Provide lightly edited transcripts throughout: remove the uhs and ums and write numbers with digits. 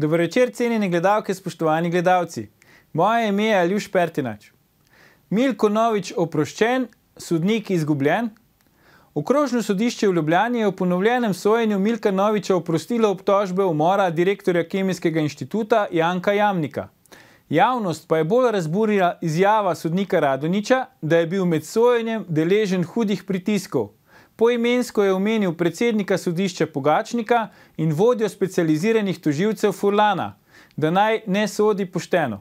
Dober večer, cenjene gledalke, spoštovani gledalci. Moje ime je Aljuš Pertinač. Milko Novič oproščen, sodnik izgubljen. Okrožno sodišče v Ljubljani je v ponovljenem sojenju Milka Noviča oprostilo obtožbe umora direktorja Kemijskega inštituta Janka Jamnika. Javnost pa je bolj razburila izjava sodnika Radonjića, da je bil med sojenjem deležen hudih pritiskov. Poimensko je omenil predsednika sodišča Pogačnika in vodjo specializiranih tožilcev Furlana, da naj ne sodi pošteno.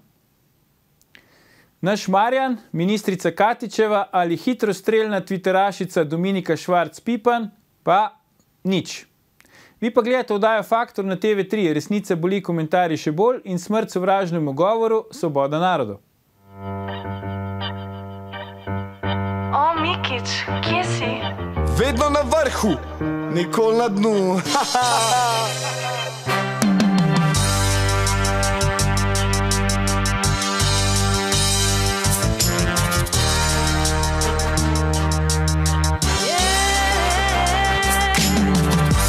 Naš Marjan, ministrica Katičeva ali hitrostrelna twitterašica Dominika Švarc-Pipan pa nič. Vi pa gledate oddajo Faktor na TV3, resnica boli, komentarji še bolj in smrt sovražnemu govoru, svoboda narodu. O, Mikič, kje si? Vedno na vrhu, nikoli na dnu.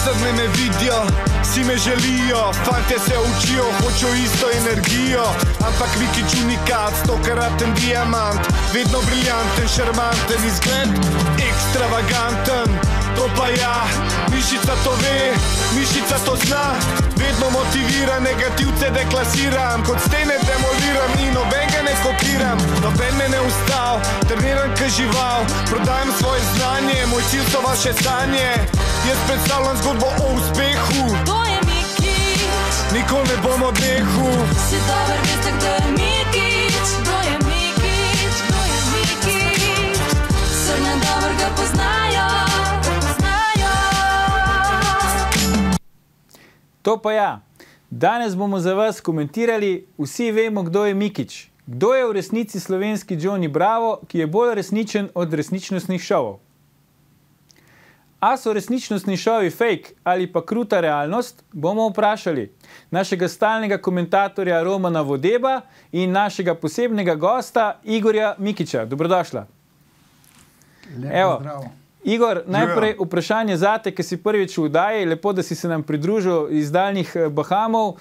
Srne me vidijo, vsi me želijo, fante se učijo, hočejo isto energijo. Ampak Mikič unikat, 100-karaten diamant, vedno briljanten, šarmanten izgled, ekstravaganten. To pa ja, mišica to ve, mišica to zna, vedno motivira, negativce deklasiram, kot stene demoliram in nobenega ne kopiram. Noben me ne ustav, treniram ka žival, prodajam svoje znanje, moj cilj so vaše sanje. Jaz predstavljam zgodbo o uspehu, To je Mikič, nikoli ne bom odnehu. si dober, veste, kdo je Mikič, kdo je Mikič, kdo je Mikič. Srne dobro ga poznajo, poznajo. To pa ja, danes bomo za vas komentirali, vsi vemo, kdo je Mikič. Kdo je v resnici slovenski Johnny Bravo, ki je bolj resničen od resničnostnih šovov. A so resničnostni šovi fake ali pa kruta realnost, bomo vprašali našega stalnega komentatorja Romana Vodeba in našega posebnega gosta Igorja Mikiča. Dobrodošla. Lepo zdravo. Igor, najprej vprašanje zate, ki si prvič v oddaji, lepo, da si se nam pridružil iz daljnih Bahamov.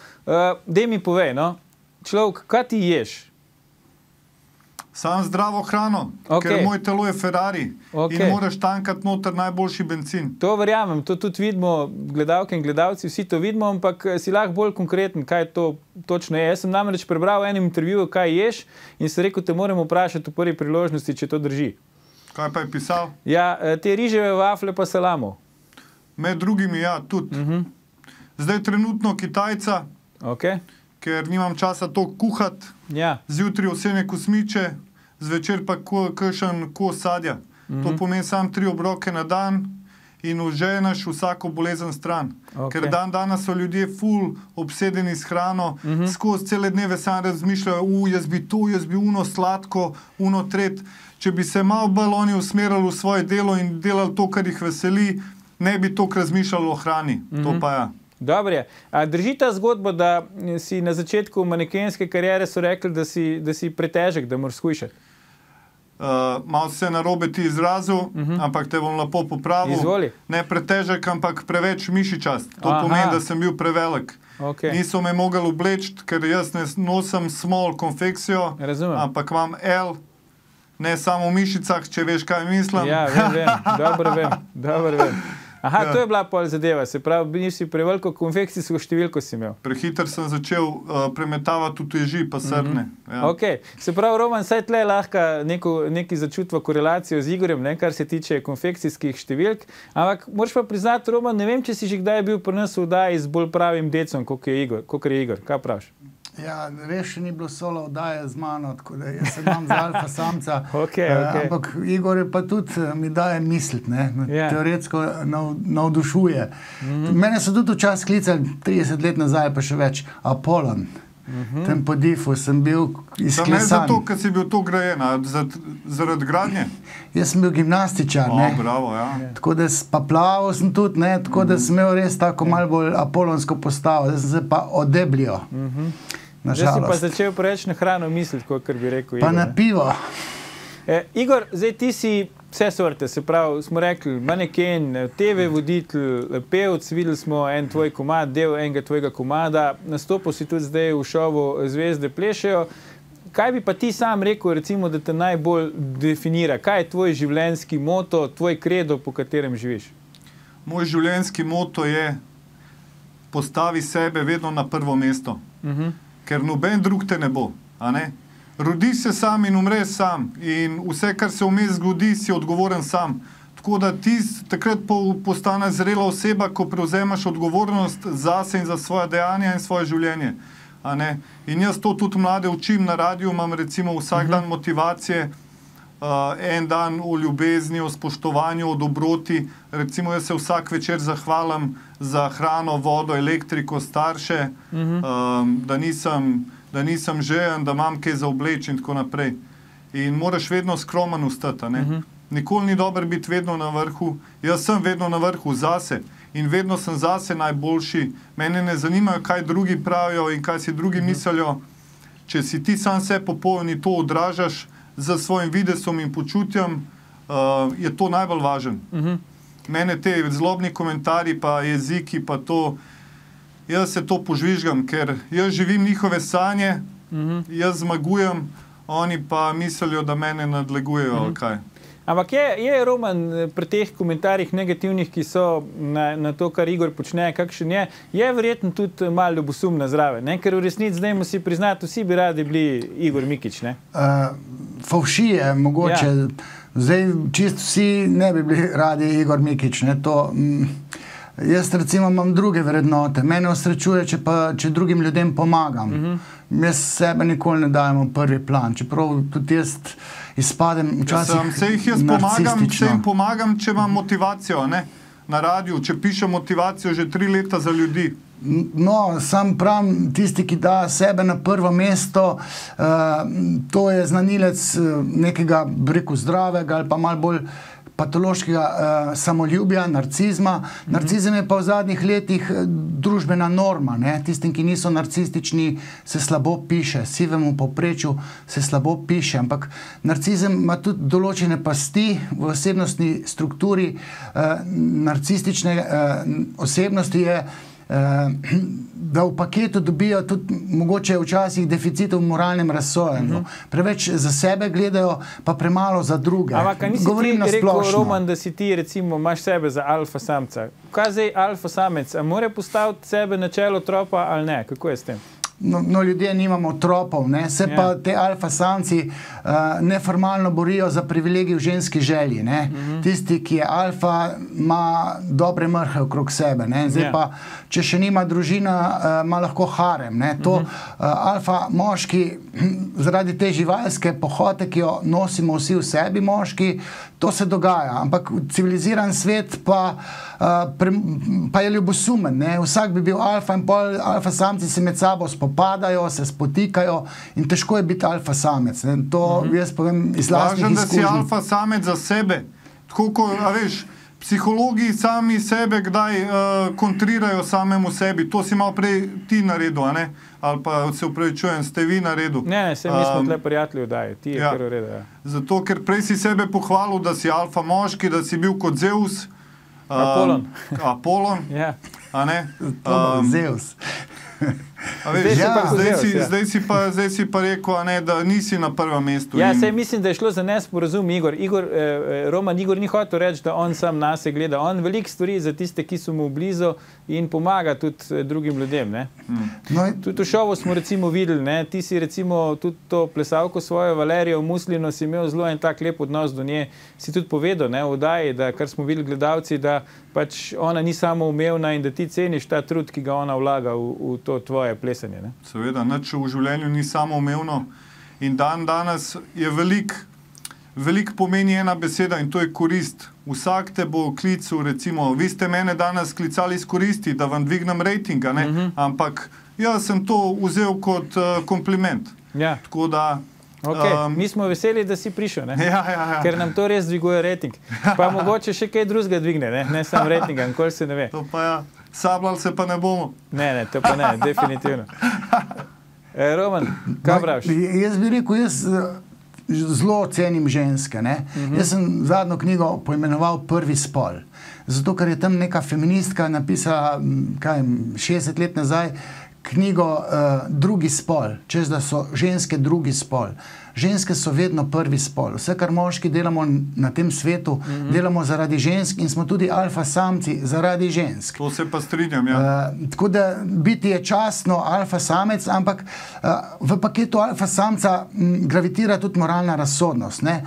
Dej mi povej, no, človek, kaj ti ješ? Sam zdravo hrano, Okej. ker moj telo je Ferrari Okej. in moraš tankati noter najboljši bencin. To verjamem, to tudi vidimo, gledalke in gledalci, vsi to vidimo, ampak si lahko bolj konkreten, kaj to točno je. Jaz sem namreč prebral v enem intervjuju, kaj ješ in se rekel, te moram vprašati v prvi priložnosti, če to drži. Kaj pa je pisal? Ja, te riževe vafle pa salamo. Med drugimi, ja, tudi. Zdaj trenutno Kitajca, Ok? ker nimam časa to kuhati, Ja, zjutraj osebne kosmiče, zvečer pa kakšen kos sadja. To pomeni samo 3 obroke na dan in uženeš vsako bolezen stran. Okej. Ker danes so ljudje ful obsedeni s hrano, skozi cele dneve samo razmišljajo, jaz bi to, jaz bi uno sladko, uno tret. Če bi se malo bolj oni usmerjali v svoje delo in delali to, kar jih veseli, ne bi toliko razmišljali o hrani. To pa ja. dobro je. A drži ta zgodba, da si na začetku manekenske kariere so rekli, da si pretežek, da moraš shujšati? Malo se narobe ti izrazil, ampak te bom lepo popravil. Izvoli. Ne pretežek, ampak preveč mišičast. To Aha. pomeni, da sem bil prevelik. Ok. Niso me mogli obleči, ker jaz ne nosim small konfekcijo, Razumem. ampak imam L, ne samo v mišicah, če veš, kaj mislim. Ja, vem, dobro vem. Aha, to je bila pol zadeva, se pravi, nisi preveliko konfekcijsko številko si imel. Prehiter sem začel premetavati v teži pa srne. Ja. Ok, se pravi, Roman, saj tle lahko neki začutva korelacijo z Igorjem, ne, kar se tiče konfekcijskih številk, ampak moraš pa priznati, Roman, ne vem, če si že kdaj bil pri nas v oddaji z bolj pravim decom, kot je Igor. Kaj praviš? Ja, res še ni bilo solo oddaje z mano, tako da jaz se imam za alfa samca. Ok. Ampak Igor je pa tudi mi daje misliti, ne? Ja. Teoretsko navdušuje. Mene so tudi včasih klicali 30 let nazaj, pa še več, Apollon. Tem po difu sem bil Ne izklesan. zato, ker si bil to grajen, zaradi gradnje? Jaz sem bil gimnastičar, ne? Bravo, ja. Tako da pa plaval sem tudi, ne? Tako da sem imel res tako malo bolj apolonsko postavo. Zdaj sem se pa odebljo. Zdaj si pa začel preveč na hrano misliti, kot bi rekel Pa Igor. na pivo. Igor, zdaj ti si vse sorte, se pravi, smo rekli, maneken, TV voditelj, pevc, videli smo en tvoj komad, del enega tvojega komada, nastopil si tudi zdaj v šovu Zvezde plešejo. Kaj bi pa ti sam rekel, recimo, da te najbolj definira? Kaj je tvoj življenjski moto, tvoj kredo, po katerem živiš? Moj življenjski moto je postavi sebe vedno na prvo mesto, ker noben drug te ne bo, a ne? Rodiš se sam in umreš sam in vse, kar se vmes zgodi, si odgovoren sam. Tako da ti takrat postaneš zrela oseba, ko prevzemaš odgovornost zase in za svoje dejanja in svoje življenje. A ne? In jaz to tudi mlade učim na radiju, imam recimo vsak dan motivacije, en dan o ljubezni, o spoštovanju, o dobroti. Recimo jaz se vsak večer zahvalim za hrano, vodo, elektriko, starše, da nisem žejen, da imam kaj za obleč in tako naprej. In moraš vedno skromen ostati, ne? Nikoli ni dobro biti vedno na vrhu. Jaz sem vedno na vrhu zase in vedno sem zase najboljši. Mene ne zanimajo, kaj drugi pravijo in kaj si drugi mislijo. Če si ti sam se popoln in to odražaš za svojim videsom in počutjem, je to najbolj važen. Mene te zlobni komentarji pa jeziki pa to, jaz se to požvižgam, ker jaz živim njihove sanje, jaz zmagujem, oni pa mislijo, da mene nadlegujejo ali kaj. Ampak je Roman pri teh komentarjih negativnih, ki so na to, kar Igor počne, kakšen je verjetno tudi malo ljubosumna zraven, ne? Ker v resnici, zdaj mu si priznati, vsi bi radi bili Igor Mikić, ne? Favšije, mogoče. Zdaj, čisto vsi ne bi bili radi Igor Mikić, ne? To... Jaz recimo imam druge vrednote. Mene osrečuje, če drugim ljudem pomagam. Jaz sebe nikoli ne dajem v prvi plan. Čeprav tudi jaz izpadem včasih narcistično. Se jim pomagam, če imam motivacijo, ne? Na radiju, če pišem motivacijo že 3 leta za ljudi. No, sam pravim, tisti, ki da sebe na prvo mesto, to je znanilec nekega, rekel, zdravega ali pa malo bolj patološkega samoljubja, narcizma. Narcizem je pa v zadnjih letih družbena norma, ne? Tistim, ki niso narcistični, se slabo piše, sivemu povprečju se slabo piše, ampak narcizem ima tudi določene pasti v osebnostni strukturi. Narcistične osebnosti je, da v paketu dobijo tudi mogoče včasih deficitov v moralnem razsojanju. Preveč za sebe gledajo, pa premalo za druge. Ampak nisi ti rekel, Roman, da si ti recimo imaš sebe za alfa samca. Kaj zdaj alfa samec? A more postaviti sebe na čelo tropa ali ne? Kako je s tem? No, ljudje nimamo tropov, ne? Se pa te alfa samci neformalno borijo za privilegij v ženski želji, ne? Tisti, ki je alfa, ima dobre mrhe okrog sebe, ne? Zdaj pa, če še nima družina, ima lahko harem, ne? To alfa moški, zaradi te živalske pohote, ki jo nosimo vsi v sebi moški, to se dogaja, ampak civiliziran svet pa je ljubosumen, ne? Vsak bi bil alfa in pol alfa samci se med sabo spopadajo, se spotikajo in težko je biti alfa samec, ne? To jaz povem iz lastnih izkušnj. Važno, da si alfa samec za sebe. Tako, ko, a veš, psihologi sami sebe kdaj kontrirajo samemu sebi. To si malo prej ti naredil, a ne? Ali pa se upravičujem, ste vi naredil. Ne, mi smo tle prijatelji vdaji, ti je kar v redu. Zato, ker prej si sebe pohvalil, da si alfa moški, da si bil kot Zeus. Apollon. Apollon, a ne? Zeus. Zdaj si pa rekel, a ne, da nisi na prvem mestu. Ja, sej mislim, da je šlo za nesporazum, Igor. Roman Igor ni hotel reči, da on sam nase gleda. On veliko stvari za tiste, ki so mu blizu in pomaga tudi drugim ljudem, ne? Tudi v šovu smo recimo videli, ne? Ti si recimo tudi to plesalko svojo Valerijo Muslino si imel zelo en tak lep odnos do nje. Si tudi povedal, ne, v oddaji, da kar smo videli gledalci, da pač ona ni samo umevna in da ti ceniš ta trud, ki ga ona vlaga v to tvoje plesanje, ne? Seveda, nič v življenju ni samoumevno in danes je veliko pomeni ena beseda in to je korist. Vsak te bo klical, recimo, vi ste mene danes klicali iz koristi, da vam dvignem rejtinga, ne? Ampak jaz sem to vzel kot kompliment. Tako da... Mi smo veseli, da si prišel, ne? Ker nam to res dviguje rejting. Pa mogoče še kaj drugega dvigne, ne? Ne samo rejtinga, nikoli se ne ve. To pa sabljali se pa ne bomo. Ne, to pa ne, definitivno. Roman, kaj praviš? Jaz bi rekel, zelo cenim ženske. Ne? Jaz sem zadnjo knjigo poimenoval Prvi spol. Zato, ker je tam neka feministka napisala, 60 let nazaj, knjigo Drugi spol, čez da so ženske drugi spol. Ženske so vedno prvi spol. Vse, kar moški delamo na tem svetu, delamo zaradi žensk in smo tudi alfa samci zaradi žensk. To se pa strinjam, ja. Tako da biti je častno alfa samec, ampak v paketu alfa samca gravitira tudi moralna razsodnost. Ne?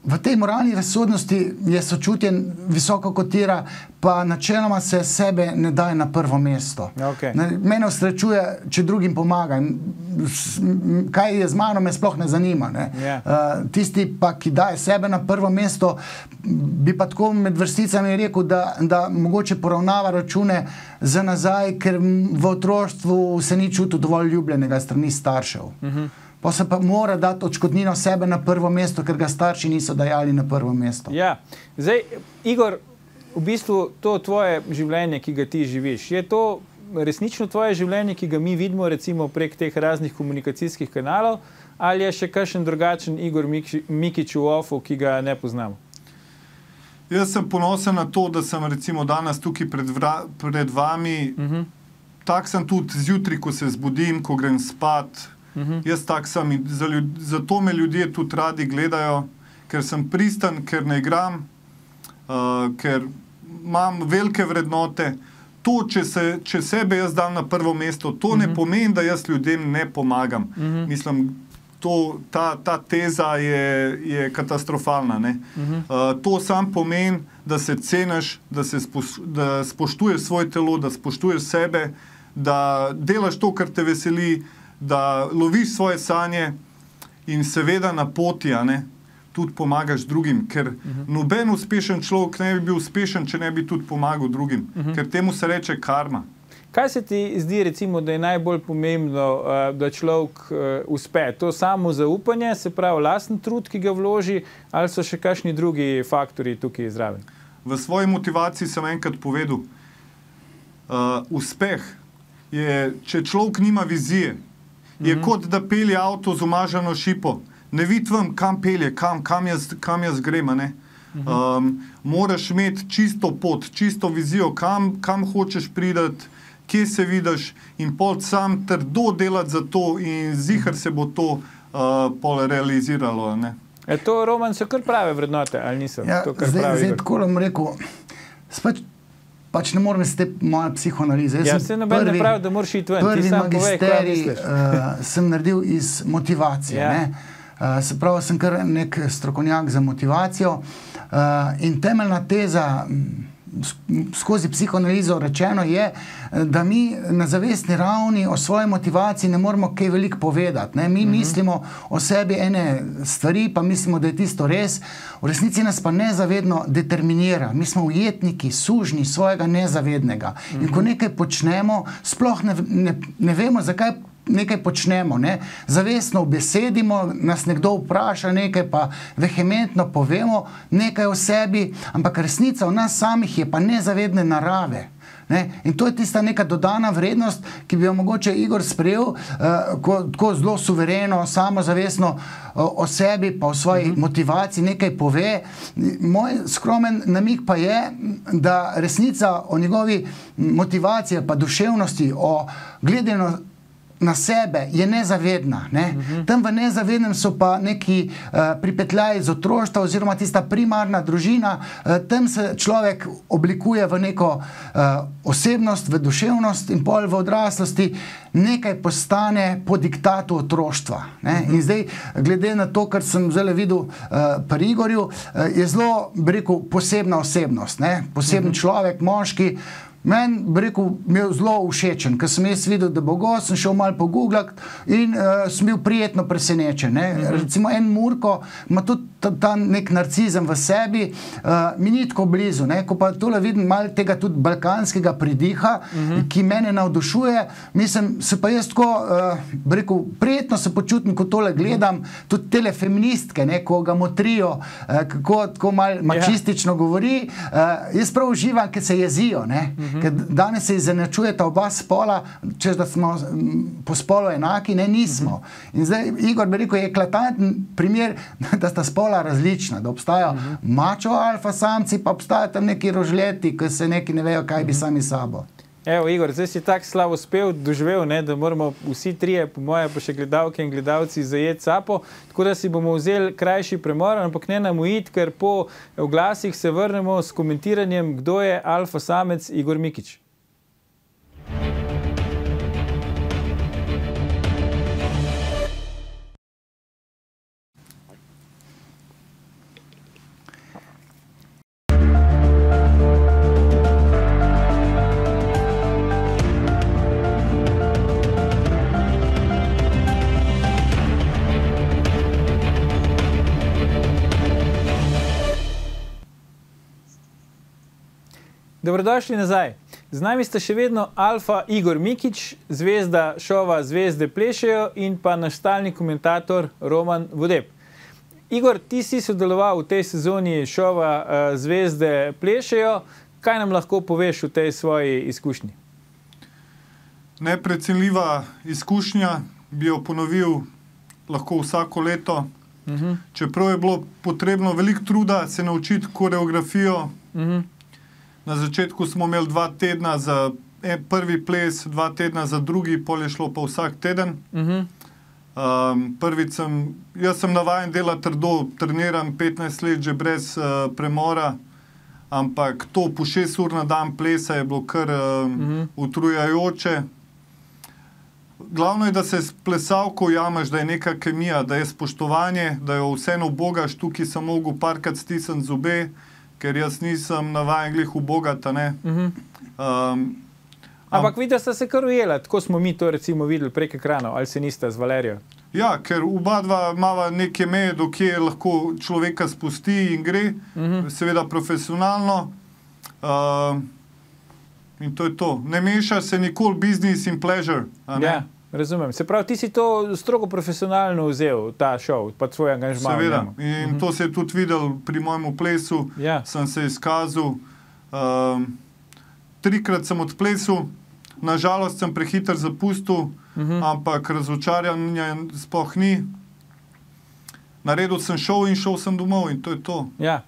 V tej moralni razsodnosti je sočutje visoko kotira, pa načeloma se sebe ne daje na prvo mesto. Okay. Mene usrečuje, če drugim pomagam. Kaj je z mano, me sploh ne zanima. Ne? Yeah. Tisti pa, ki daje sebe na prvo mesto, bi pa tako med vrsticami rekel, da mogoče poravnava račune za nazaj, ker v otroštvu se ni čutil dovolj ljubljenega strani staršev. Pa se pa mora dati odškodnino sebe na prvo mesto, ker ga starši niso dajali na prvo mesto. Ja. Zdaj, Igor, v bistvu to tvoje življenje, ki ga ti živiš, je to resnično tvoje življenje, ki ga mi vidimo recimo prek teh raznih komunikacijskih kanalov, ali je še kakšen drugačen Igor Mikić v ofu, ki ga ne poznamo? Jaz sem ponosen na to, da sem recimo danes tukaj pred vami. Tak sem tudi zjutraj, ko se zbudim, ko grem spat. Jaz tak sem in zato me ljudje tudi radi gledajo, ker sem pristan, ker ne igram, ker imam velike vrednote. To, če sebe jaz dam na prvo mesto, to ne pomeni, da jaz ljudem ne pomagam. Mislim, ta teza je katastrofalna. Ne? To sam pomeni, da se ceniš, da spoštuješ svoje telo, da spoštuješ sebe, da delaš to, kar te veseli, da loviš svoje sanje in seveda na poti, tudi pomagaš drugim, ker noben uspešen človek ne bi bil uspešen, če ne bi tudi pomagal drugim, ker temu se reče karma. Kaj se ti zdi, recimo, da je najbolj pomembno, da človek uspe? To samo zaupanje, se pravi lasten trud, ki ga vloži, ali so še kakšni drugi faktori tukaj zraven? V svoji motivaciji sem enkrat povedal, uspeh je, če človek nima vizije, je kot da pelje avto z umažano šipo. Ne vidim, kam pelje, kam jaz grem. Moraš imeti čisto pot, čisto vizijo, kam hočeš priti, kje se vidiš in pol sam trdo delati za to in ziher se bo to pol realiziralo. To, Roman, so kar prave vrednote, ali niso? Ja, zdaj tako bom rekel, pač ne morem iz te moje psihoanalize. Ja, se noben ne pravi, da moraš iti ven. Prvi magisterij sem naredil iz motivacije. Ja. Se pravi, sem kar nek strokovnjak za motivacijo in temeljna teza skozi psihoanalizo rečeno je, da mi na zavestni ravni o svoji motivaciji ne moramo kaj veliko povedati. Ne? Mi mislimo o sebi ene stvari, pa mislimo, da je tisto res, v resnici nas pa nezavedno determinira. Mi smo ujetniki, sužnji svojega nezavednega. In ko nekaj počnemo, sploh ne vemo, zakaj nekaj počnemo. Ne? Zavestno ubesedimo, nas nekdo vpraša nekaj, pa vehementno povemo nekaj o sebi, ampak resnica v nas samih je pa nezavedne narave. Ne? In to je tista neka dodana vrednost, ki bi jo mogoče Igor sprejel, ko zelo suvereno, samozavestno o sebi, pa o svoji motivaciji nekaj pove. Moj skromen namig pa je, da resnica o njegovi motivaciji, pa duševnosti, o gledanju na sebe je nezavedna. Ne? Tam v nezavednem so pa neki pripetljaji z otroštva oziroma tista primarna družina. Tam se človek oblikuje v neko osebnost, v duševnost in pol v odraslosti nekaj postane po diktatu otroštva. Ne? In zdaj, glede na to, kar sem zdaj videl pri Igorju, je zelo, bi rekel, posebna osebnost. Ne? Poseben človek, moški. Meni, bi rekel, mi je zelo všečen, ker sem jaz videl, da bo gost, sem šel malo pogooglati in sem bil prijetno presenečen. Recimo en Murko ima tudi ta nek narcizem v sebi, mi ni tako blizu. Ne? Ko pa tole vidim malo tega tudi balkanskega pridiha, ki mene navdušuje, mislim, se pa jaz tako, rekel, prijetno se počutim, ko tole gledam, tudi tele feministke, ne, ko ga motrijo, kako tako malo mačistično govori, jaz prav uživam, ker se jezijo, ne? Ker danes se izenačujeta oba spola, češ da smo po spolu enaki, ne, nismo. In zdaj Igor bi rekel, je eklatanten primer, da sta spola različna, da obstajajo mačo alfa samci, pa obstajajo tam neki rožljeti, ki se neki ne vejo, kaj bi sami sabo. Evo, Igor, zdaj si tak slavo spev doživel, ne, da moramo vsi trije, po moje, pa še gledalke in gledalci zajeti sapo, tako da si bomo vzeli krajši premor, ampak ne nam ujiti, ker po oglasih se vrnemo s komentiranjem, kdo je alfa samec Igor Mikić. Dobrodošli nazaj. Z nami sta še vedno alfa Igor Mikić, zvezda šova Zvezde plešejo in pa naš stalni komentator Roman Vodeb. Igor, ti si sodeloval v tej sezoni šova Zvezde plešejo. Kaj nam lahko poveš o tej svoji izkušnji? Neprecenljiva izkušnja, bi jo ponovil lahko vsako leto. Čeprav je bilo potrebno veliko truda se naučiti koreografijo. Na začetku smo imeli 2 tedna za prvi ples, 2 tedna za drugi, pol je šlo pa vsak teden. Jaz sem navajen delati trdo, treniram 15 let že brez premora, ampak to po 6 ur na dan plesa je bilo kar utrujajoče. Glavno je, da se s plesalko ujameš, da je neka kemija, da je spoštovanje, da jo vseeno ubogaš, tukaj sem mogel parkrat stisniti zobe, ker jaz nisem navajen glih ubogata, ne. Ampak vidite, sta se kar ujela, tako smo mi to recimo videli prek ekranov, ali se nista z Valerijo? Ja, ker oba dva imava neke meje, do kje lahko človeka spusti in gre, seveda profesionalno. In to je to. Ne meša se nikoli business in pleasure, a ne? Ja, razumem. Se pravi, ti si to strogo profesionalno vzel, ta šov, pa tvoj angažman. Seveda. In to se je tudi videl pri mojemu plesu. Sem se izkazal. 3-krat sem odplesal. Nažalost sem prehiter zapustil, ampak razočaranja sploh ni. Naredil sem šov in šel sem domov in to je to. Ja.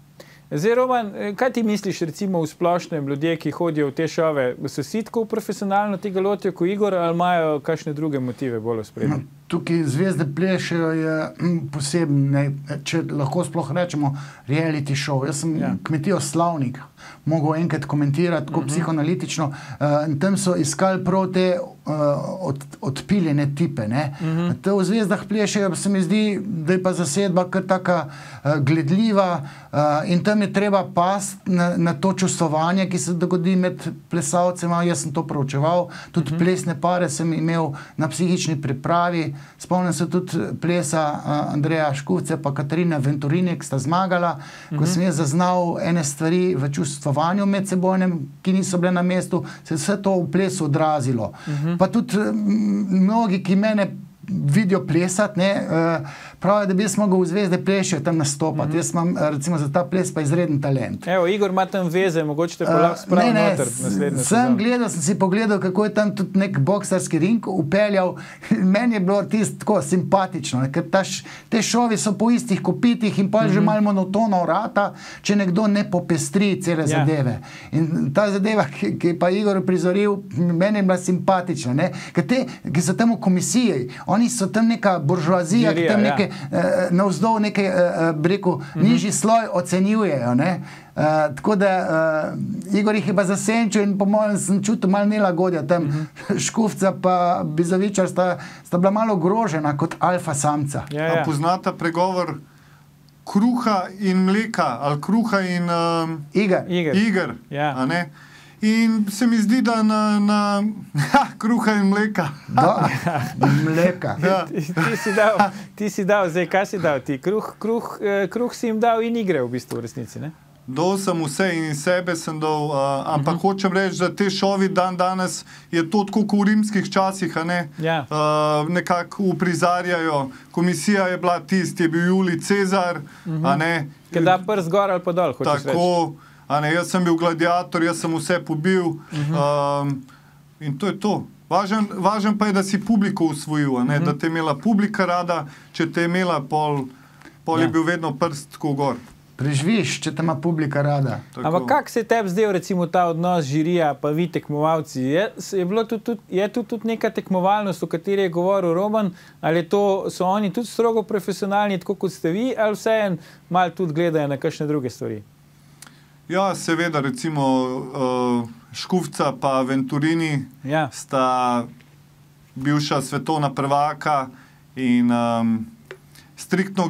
Zdaj, Roman, kaj ti misliš recimo v splošnem ljudje, ki hodijo v te šove? So si tako profesionalno tega lotijo kot Igor ali imajo kakšne druge motive bolj v spredju? Tukaj Zvezde plešejo je posebno, če lahko sploh rečemo, reality show. Jaz sem Kmetijo Slavnik mogel enkrat komentirati tako psihoanalitično. Tam so iskali prav te odpiljene tipe. Te v Zvezdah plešejo, se mi zdi, da je pa zasedba kar taka gledljiva in tam je treba pasti na to čustvovanje, ki se dogodi med plesalcema. Jaz sem to proučeval. Tudi plesne pare sem imel na psihični pripravi. Spomnim se tudi plesa Andreja Škufce pa Katarine Venturini, ki sta zmagala, ko sem jaz zaznal ene stvari v čustvovanju medsebojnem, ki niso bile na mestu, se je vse to v plesu odrazilo. Pa tudi mnogi, ki mene vidijo plesati, pravijo, da bi jaz mogel v Zvezde plešejo tam nastopati. Jaz imam recimo za ta ples pa izreden talent. Evo, Igor ima tam veze, mogoče te pa lahko spravi noter naslednje sezone. Sem si pogledal, kako je tam tudi nek boksarski ring upeljal. Meni je bilo tisto tako simpatično, ker te šovi so po istih kopitih in pa že malo monotono vrata, če nekdo ne popestri cele zadeve. In ta zadeva, ki pa Igor prizoril, meni je bila simpatična. Ker te, ki so tam v komisiji, oni so tam neka buržoazija, ki tam neke navzdol neke, rekel, nižji sloj ocenjujejo, tako da Igor jih je pa zasenčil in po mojem sem čutil malo nelagodja tam. Škufca pa Bizovičar sta bila malo ogrožena kot alfa samca. A poznata pregovor kruha in mleka, ali kruha in iger, a ne? In se mi zdi, da na kruha in mleka. Da, mleka. Ja. Ti si dal, zdaj kaj si dal ti? Kruh si jim dal in igre v bistvu v resnici, ne? Dal sem vse in iz sebe sem dal, ampak hočem reči, da te šovi danes je to tako kot v rimskih časih, a ne? Ja. Nekako uprizarjajo. Komisija je bila tisti, je bil Julij Cezar, a ne? Ker da prst gor ali pa dol, hočeš reči. Tako, a ne, jaz sem bil gladiator, jaz sem vse pobil, in to je to. Važen pa je, da si publiko usvojil, a ne, da te je imela publika rada, če te je imela, pol je bil vedno prst tako gor. Preživiš, če te ima publika rada. Tako. Ampak kak se je tebi zdel recimo ta odnos žirija pa vi tekmovalci? Je tu tudi neka tekmovalnost, o kateri je govoril Roman, ali so oni tudi strogo profesionalni, tako kot ste vi, ali vseeno malo tudi gledajo na kakšne druge stvari? Ja, seveda, recimo Škufca pa Venturini sta bivša svetovna prvaka in striktno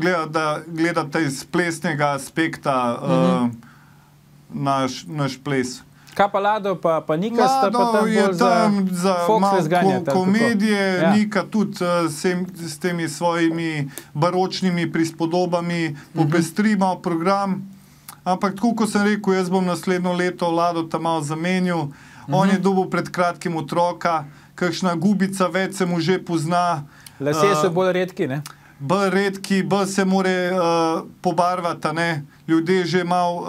gledate iz plesnega aspekta naš ples. Kaj pa Lado pa Nika sta pa tam je bolj tam za malo komedije, Nika tudi s temi svojimi baročnimi prispodobami popestri malo program. Ampak tako, kot sem rekel, jaz bom naslednjo leto Lado tam malo zamenil. On je dobil pred kratkim otroka, kakšna gubica več se mu že pozna. Lasje so bolj redki, ne? Bolj redki, bolj se more pobarvati, ne? Ljudje že malo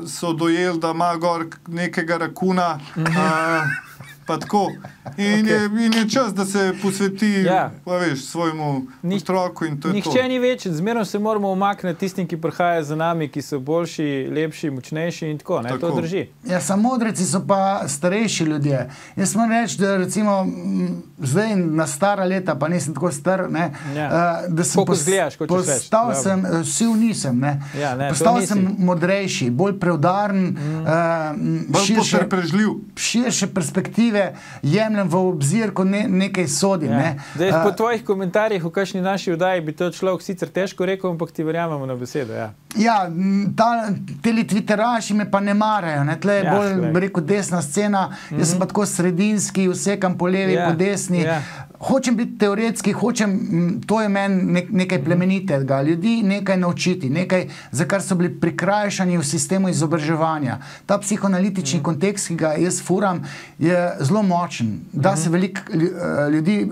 so dojeli, da ima gor nekega rakuna, pa tako. In je čas, da se posveti svojemu otroku in to je to. Nihče ni večen, zmerno se moramo umakniti tistim, ki prihajajo za nami, ki so boljši, lepši, močnejši in tako, ne? To drži. Ja, samo modreci so pa starejši ljudje. Jaz moram reči, da recimo zdaj na stara leta, pa nisem tako star, ne, da sem postal sem, siv nisem, ne. Postal sem modrejši, bolj preudaren, širše perspektive jemljem v obzir, ko nekaj sodim. Zdaj, po tvojih komentarjih v kakšni naši oddaji bi to človek sicer težko rekel, ampak ti verjamemo na besedo. Ja, teli twitteraši me pa ne marajo. Tle je bolj, rekel, desna scena, jaz sem pa tako sredinski, vsekam po levi, po desni. Hočem biti teoretski, to je meni nekaj plemenitega, ljudi nekaj naučiti, nekaj, za kar so bili prikrajšani v sistemu izobraževanja. Ta psihoanalitični kontekst, ki ga jaz furam, je zelo močen. Da se veliko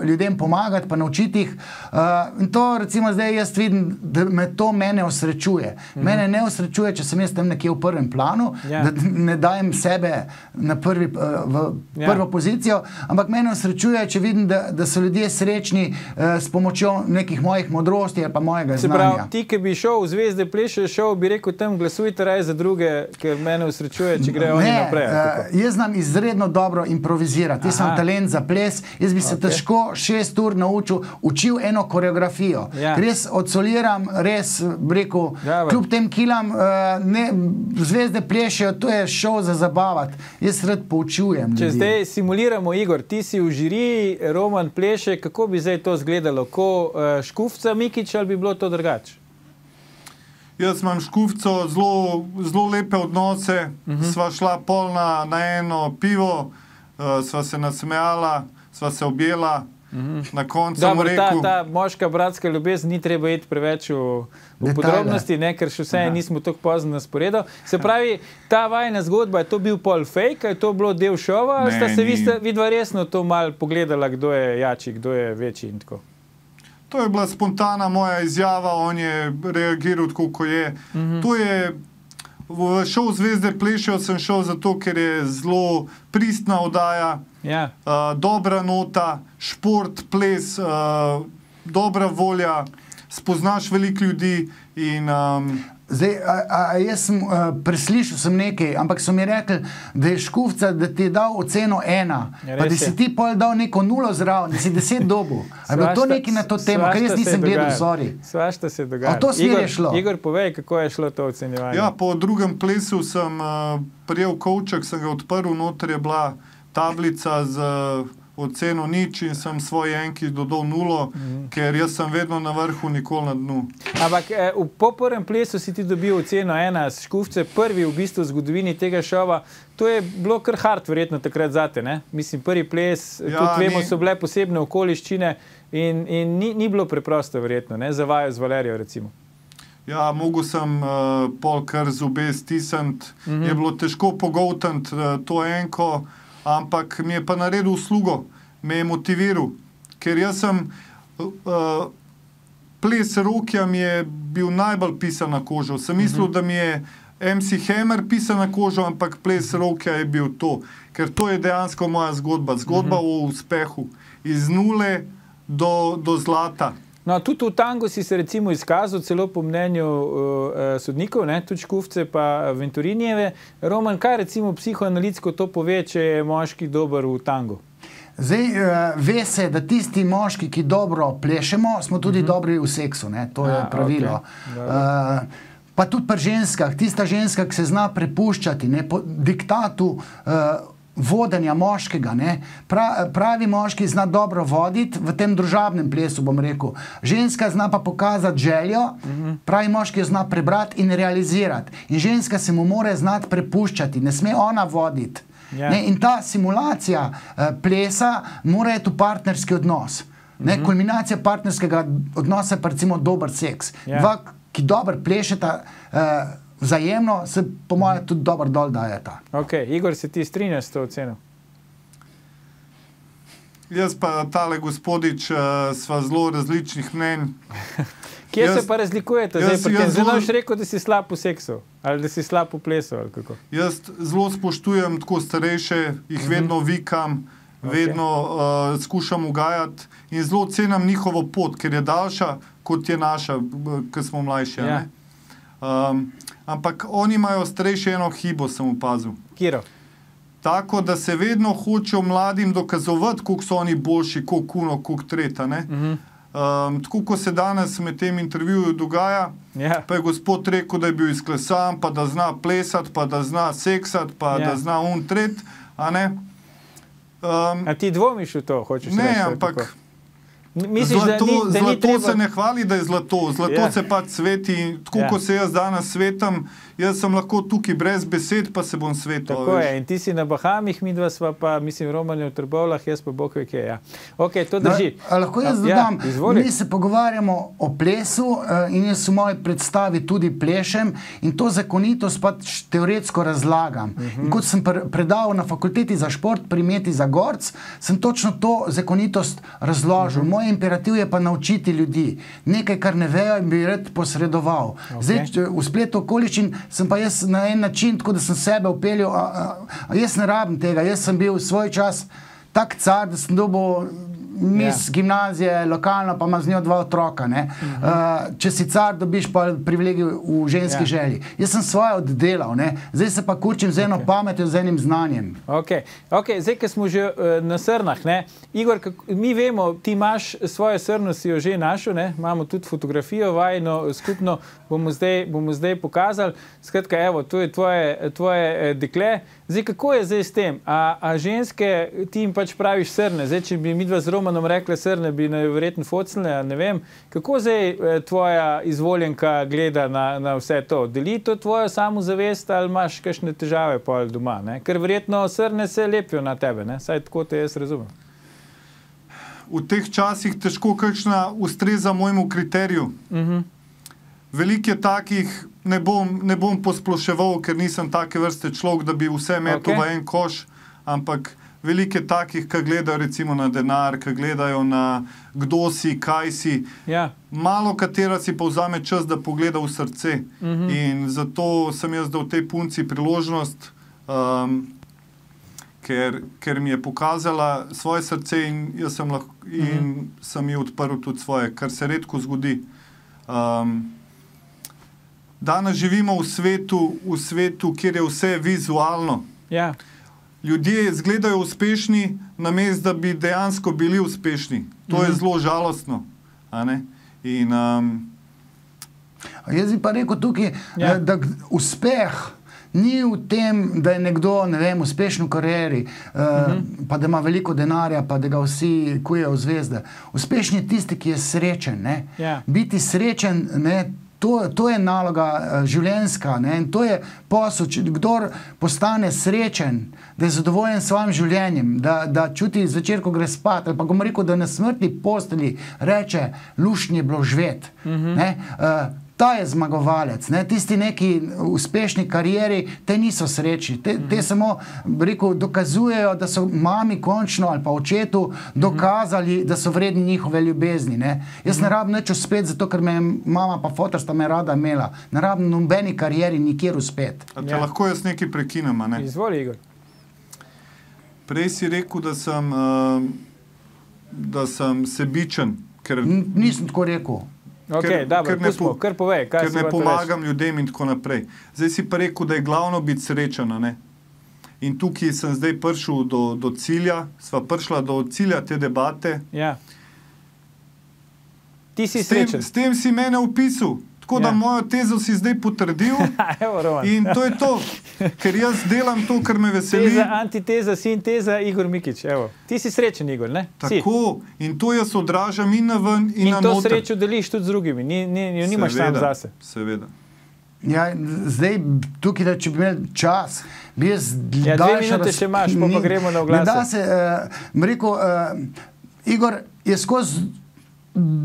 ljudem pomagati, pa naučiti jih. In to, recimo, zdaj jaz vidim, da mene osrečuje. Mene ne osrečuje, če sem jaz tam nekje v prvem planu, da ne dajem sebe v prvo pozicijo, ampak mene osrečuje, če vidim, da so ljudje srečni s pomočjo nekih mojih modrosti ali pa mojega znanja. Se pravi, ti, ki bi šel v Zvezde pleše šov, bi rekel tam glasujte raje za druge, ker mene osrečuje, če grejo oni naprej. Jaz znam izredno dobro improvizirati. Jaz sem talent za ples, jaz bi se težko 6 ur učil eno koreografijo. Ker jaz odsoliram, res, rekel, kljub tem kilam, Zvezde plešejo, to je šov za zabavati. Jaz rad poučujem ljudi. Če zdaj simuliramo, Igor, ti si v žiriji, Roman pleše, kako bi zdaj to izgledalo? Ko Škufca, Mikić, ali bi bilo to drugače? Jaz imam Škufco, zelo lepe odnose, sva šla pol na eno pivo, sva se nasmejala, sva se objela, na koncu mu rekel... Ta moška bratska ljubezen ni treba iti preveč v podrobnosti, ker še vse nismo tako pozno na sporedu. Se pravi, ta vajna zgodba, je to bil pol fake, je to bilo del šova, ali sta se vidva resno to malo pogledala, kdo je jači, kdo je večji in tako? To je bila spontana moja izjava, on je reagiral tako, ko je. To je... V šov Zvezde plešejo sem šel zato, ker je zelo pristna oddaja, dobra nota, šport, ples, dobra volja, spoznaš veliko ljudi in... Zdaj, jaz sem preslišal sem nekaj, ampak so mi rekli, da je Škufca, da ti je dal oceno 1, pa da si ti pol dal neko 0 zraven, da si 10 dobil. A je bilo to nekaj na to temo, ker jaz nisem gledal, sorry. Svašta se dogaja. A to smer je šlo? Igor, povej, kako je šlo to ocenjevanje. Ja, po drugem plesu sem prijel kovček, sem ga odprl, noter je bila tablica z ocenil nič in sem svoji enki dodal 0, ker jaz sem vedno na vrhu, nikoli na dnu. Ampak po prvem plesu si ti dobil oceno 1 s Škufce, prvi v bistvu v zgodovini tega šova. To je bilo kar hard verjetno takrat zate, ne? Mislim, prvi ples, tudi vemo, so bile posebne okoliščine in ni bilo preprosto verjetno, ne? Za vajo z Valerijo recimo. Ja, mogel sem pol kar zobe stisniti, je bilo težko pogoltniti to enko, ampak mi je pa naredil uslugo, me je motiviral, ker jaz sem, ples Rokija mi je bil najbolj pisan na kožo. Sem mislil, da mi je MC Hammer pisan na kožo, ampak ples Rokija je bil to, ker to je dejansko moja zgodba, zgodba o uspehu, iz 0 do zlata. No, tudi v tangu si se recimo izkazal, celo po mnenju sodnikov, ne, tudi Škufce pa Venturinjeve. Roman, kaj recimo psihoanalitsko to pove, če je moški dober v tangu? Zdaj, ve se, da tisti moški, ki dobro plešemo, smo tudi dobri v seksu, ne? To je pravilo. Okay. Pa tudi pri ženskah, tista ženska, ki se zna prepuščati, ne, po diktatu vodenja moškega, ne. Pravi moški zna dobro voditi v tem družabnem plesu, bom rekel. Ženska zna pa pokazati željo, pravi moški jo zna prebrati in realizirati. In ženska se mu mora znati prepuščati, ne sme ona voditi. Ja. Ne, in ta simulacija plesa mora iti v partnerski odnos. Ne, kulminacija partnerskega odnosa je pa recimo dober seks. Ja. Dva, ki dobro plešeta vzajemno, se po mojem tudi dobro dol dajeta. Ok, Igor, se ti strinjaš s to oceno? Jaz pa tale gospodič sva zelo različnih mnenj. Kje se pa razlikujete? Zdaj noš rekel, da si slab v seksu, ali da si slab v plesu, ali kako? Jaz zelo spoštujem tako starejše, jih vedno vikam, vedno skušam ugajati in zelo cenim njihovo pot, ker je daljša, kot je naša, ko smo mlajši. Ja. Ampak oni imajo starejše eno hibo, sem opazil. Kiro? Tako, da se vedno hočejo mladim dokazovati, koliko so oni boljši, koliko kuno, koliko treta. Ne? Tako, ko se danes med tem intervjuju dogaja, pa je gospod rekel, da je bil izklesan, pa da zna plesati, pa da zna seksati, pa da zna tret, a ne? A ti dvomiš v to, hočeš reči? Ne, ampak misliš, zlato se ne hvali, da je zlato. Zlato se pač sveti. Tako, ko se jaz danes svetam, jaz sem lahko tukaj brez besed, pa se bom svetal. Tako je. In ti si na Bahamih, midva sva pa, mislim, Roman je v Trbovljah, jaz pa Bog ve kje, ja. Ok, to drži. Lahko jaz dodam, mi se pogovarjamo o plesu in jaz v moji predstavi tudi plešem in to zakonitost pač teoretsko razlagam. In kot sem predaval na fakulteti za šport pri Meti Zagorc, sem točno to zakonitost razložil. Moj imperativ je pa naučiti ljudi. Nekaj, kar ne vejo in bi rad posredoval. Zdaj, v spletu okoliščin sem pa jaz na en način, tako da sem sebe upeljal, jaz ne rabim tega, jaz sem bil svoj čas tak car, da sem dobil mis gimnazije, lokalno, pa ima z njo 2 otroka. Ne? Če si car, dobiš pa privilegij v ženski želji. Jaz sem svoje oddelal, ne? Zdaj se pa kurčim z eno pametjo, z enim znanjem. Ok, zdaj, ko smo že na srnah, ne? Igor, mi vemo, ti imaš svojo srno, si jo že našel, ne? Imamo tudi fotografijo vajno skupno, bomo zdaj pokazali. Skratka, evo, to je tvoje dekle. Zdaj, kako je zdaj s tem? A ženske, ti jim pač praviš srne, zdaj, če bi midva z Romanom rekla srne, bi verjetno focnile, ne vem. Kako zdaj tvoja izvoljenka gleda na vse to? Deli to tvojo samozavest ali imaš kakšne težave pol doma? Ne? Ker verjetno srne se lepijo na tebe, ne? Saj tako te jaz razumem. V teh časih težko kakšna ustreza mojemu kriteriju. Veliko je takih, ne bom posploševal, ker nisem take vrste človek, da bi vse metal v en koš, ampak veliko je takih, ki gledajo recimo na denar, ki gledajo na kdo si, kaj si. Malo katera si pa vzame čas, da pogleda v srce. In zato sem jaz dal tej punci priložnost, ker mi je pokazala svoje srce in jaz sem ji odprl tudi svoje, kar se redko zgodi. Danes živimo v svetu, kjer je vse vizualno. Ljudje izgledajo uspešni, namesto da bi dejansko bili uspešni. To je zelo žalostno. Jaz bi pa rekel tukaj, da uspeh ni v tem, da je nekdo, ne vem, uspešen v karieri, pa da ima veliko denarja, pa da ga vsi kujejo v zvezde. Uspešen je tisti, ki je srečen, ne. Ja. Biti srečen, ne, to je naloga življenjska, ne, in to je posel, kdor postane srečen, da je zadovoljen s svojim življenjem, da čuti zvečer, ko gre spat, ali pa ko mu rekel, da na smrtni postelji reče, luštno je bilo živeti, ne, ta je zmagovalec, ne, tisti neki uspešni karieri, te niso srečni, te samo, rekel, dokazujejo, da so mami končno ali pa očetu dokazali, da so vredni njihove ljubezni, ne. Jaz ne rabim nič uspet, zato ker me mama pa fotor sta me rada imela, ne rabim nobeni karieri nikjer uspet. A te lahko jaz nekaj prekinem, a ne? Izvoli, Igor. Prej si rekel, da sem sebičen, ker Nisem tako rekel. Ok, Ker- dobro, ker ne pustimo, po- kar povej, kaj ker si ne hotel pomagam ljudem in tako naprej. Zdaj si pa rekel, da je glavno biti srečen, a ne? In tukaj sem zdaj prišel do cilja, sva prišla do cilja te debate. reči? Ja. Ti si srečen. S tem si mene opisal, tako da Ja. mojo tezo si zdaj potrdil Evo, Roman. in to je to, ker jaz delam to, kar me veseli. Teza, antiteza, sinteza, Igor Mikić, evo. Ti si srečen, Igor, ne? Si. Tako, in to jaz odražam in na ven, in In na to noter. srečo deliš tudi z drugimi, jo nimaš sam Seveda, zase. Seveda. Ja, zdaj, tukaj, da če bi imeli čas, bi jaz Ja, 2 daljše minute še imaš, pol pa ni- gremo na Ne oglase. da se, rekel, Igor je skozi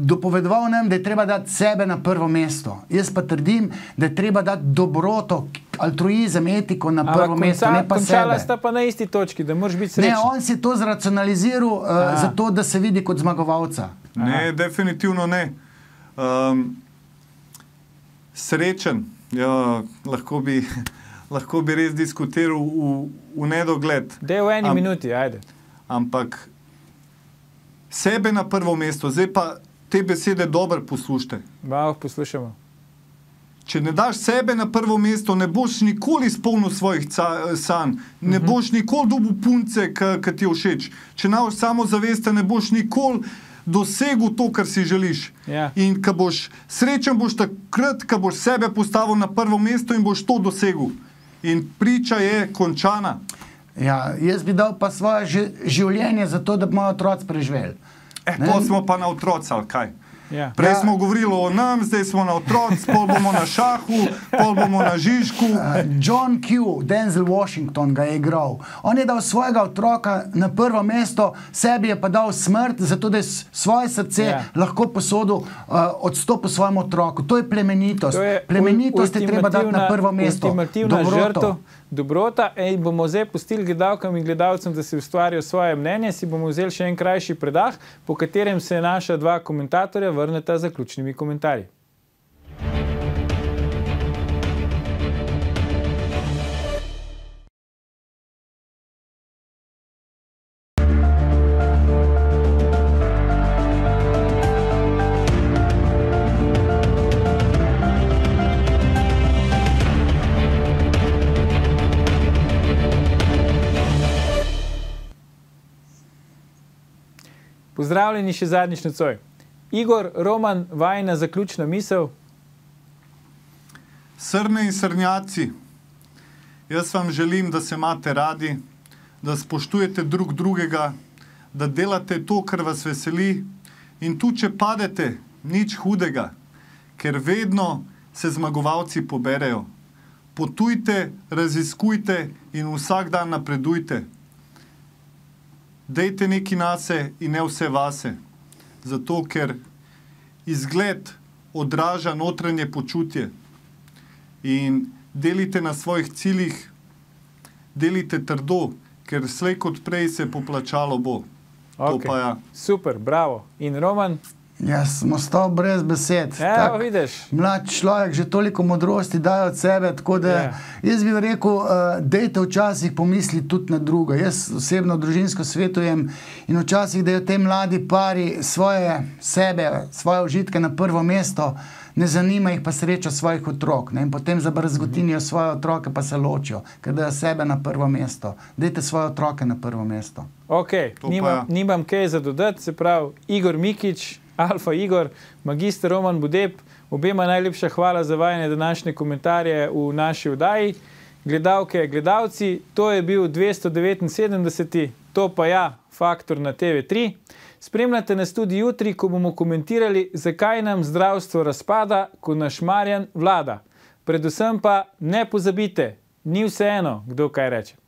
dopovedoval nam, da je treba dati sebe na prvo mesto. Jaz pa trdim, da je treba dati dobroto, altruizem, etiko na prvo mesto, ne pa končala sebe. sta pa na isti točki, da moraš biti Ne, srečen. on si to zracionaliziral zato, da se vidi kot zmagovalca. Ne, definitivno ne. Srečen, ja, lahko bi res diskutiral v nedogled. Dej v eni minuti, ajde. Ampak sebe na prvo mesto, zdaj pa te besede dobro poslušajte. Malo poslušamo. Če ne daš sebe na prvo mesto, ne boš nikoli izpolnil svojih sanj, ne boš nikoli dobil punce, ki ti je všeč. Če imaš samozavest, ne boš nikoli dosegel to, kar si želiš. Ja. In ko boš srečen, boš takrat, ko boš sebe postavil na prvo mesto in boš to dosegel. In priča je končana. Ja, jaz bi dal pa svoje življenje za to, da bi moji otroci preživeli. Pol smo pa na otroci, ali kaj? Ja. Prej Ja. smo govorili o nam, zdaj smo na otroci, pol bomo na šahu, pol bomo na Žižku. John Q, Denzel Washington ga je igral. On je dal svojega otroka na prvo mesto, sebi je pa dal smrt, zato da je svoje srce Ja. lahko posodil odstopil svojemu otroku. To je plemenitost. To je Plemenitost je treba dati na ultimativna- prvo mesto. ultimativna Dobroto. žrtev, dobrota. In bomo zdaj pustili gledalkam in gledalcem, da si ustvarijo svoje mnenje. Si bomo vzeli še en krajši predah, po katerem se naša dva komentatorja vrneta z zaključnimi komentarji. Pozdravljeni še zadnjič nocoj. Igor, Roman, vajna zaključna misel. Srne in srnjaci, jaz vam želim, da se imate radi, da spoštujete drug drugega, da delate to, kar vas veseli in tu, če padete, nič hudega, ker vedno se zmagovalci poberejo. Potujte, raziskujte in vsak dan napredujte. Dejte nekaj nase in ne vse vase, zato ker izgled odraža notranje počutje. In delite na svojih ciljih, delite trdo, ker slej kot prej se poplačalo bo. To Okay. pa ja. Super, bravo. In Roman, Jaz sem ostal brez besed. evo, vidiš. Mlad človek že toliko modrosti daje od sebe, tako da Ja. jaz bi rekel, dejte včasih pomisliti tudi na drugo. Jaz osebno družinsko svetujem in včasih dajo te mladi pari svoje sebe, svoje užitke na prvo mesto, ne zanima jih pa sreča svojih otrok. Ne? In potem zabrzgotinijo svoje otroke, pa se ločijo, ker dajo sebe na prvo mesto. Dejte svoje otroke na prvo mesto. Ok, To pa ja. nimam kaj za dodati, se pravi Igor Mikić, Alfa Igor, magister Roman Budep, obema najlepša hvala za vajne današnje komentarje v naši oddaji. Gledalke, gledalci, to je bil 279. To pa ja, Faktor na TV3. Spremljate nas tudi jutri, ko bomo komentirali, zakaj nam zdravstvo razpada, ko naš Marjan vlada. Predvsem pa ne pozabite, ni vseeno, kdo kaj reče.